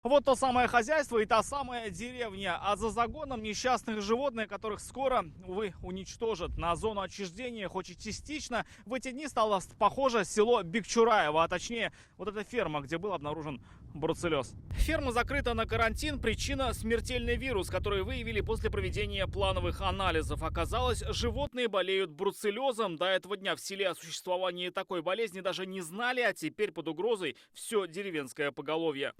Вот то самое хозяйство и та самая деревня. А за загоном несчастных животных, которых скоро, увы, уничтожат. На зону отчуждения, хоть и частично, в эти дни стало похоже село Бекчураево, а точнее, вот эта ферма, где был обнаружен бруцеллез. Ферма закрыта на карантин. Причина — смертельный вирус, который выявили после проведения плановых анализов. Оказалось, животные болеют бруцеллезом. До этого дня в селе о существовании такой болезни даже не знали, а теперь под угрозой все деревенское поголовье.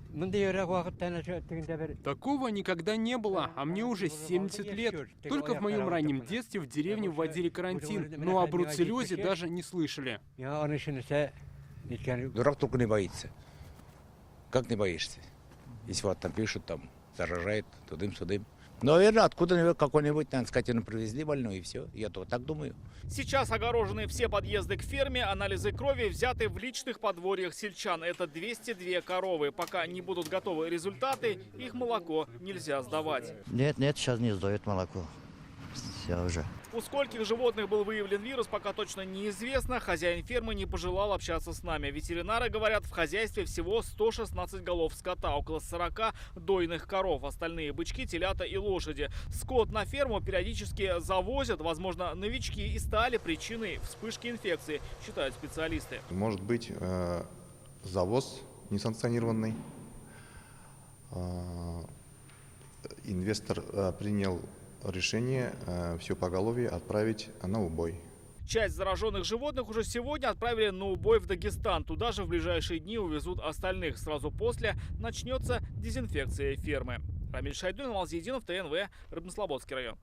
Такого никогда не было, а мне уже 70 лет. Только в моем раннем детстве в деревне вводили карантин, но о бруцеллезе даже не слышали. Дурак только не боится. Как не боишься? Если вот там пишут, там заражает тудым-сюдым. Наверное, откуда-нибудь какой-нибудь, наверное, скотину привезли больную, и все. Я то так думаю. Сейчас огорожены все подъезды к ферме. Анализы крови взяты в личных подворьях сельчан. Это 202 коровы. Пока не будут готовы результаты, их молоко нельзя сдавать. Нет, сейчас не сдают молоко. Все уже. У скольких животных был выявлен вирус, пока точно неизвестно. Хозяин фермы не пожелал общаться с нами. Ветеринары говорят, в хозяйстве всего 116 голов скота, около 40 дойных коров, остальные бычки, телята и лошади. Скот на ферму периодически завозят. Возможно, новички и стали причиной вспышки инфекции, считают специалисты. Может быть, завоз несанкционированный. Инвестор принял решение все поголовье отправить на убой. Часть зараженных животных уже сегодня отправили на убой в Дагестан. Туда же в ближайшие дни увезут остальных. Сразу после начнется дезинфекция фермы. Рамиль Шайдулин, Алмаз Единов, ТНВ, Рыбнослободский район.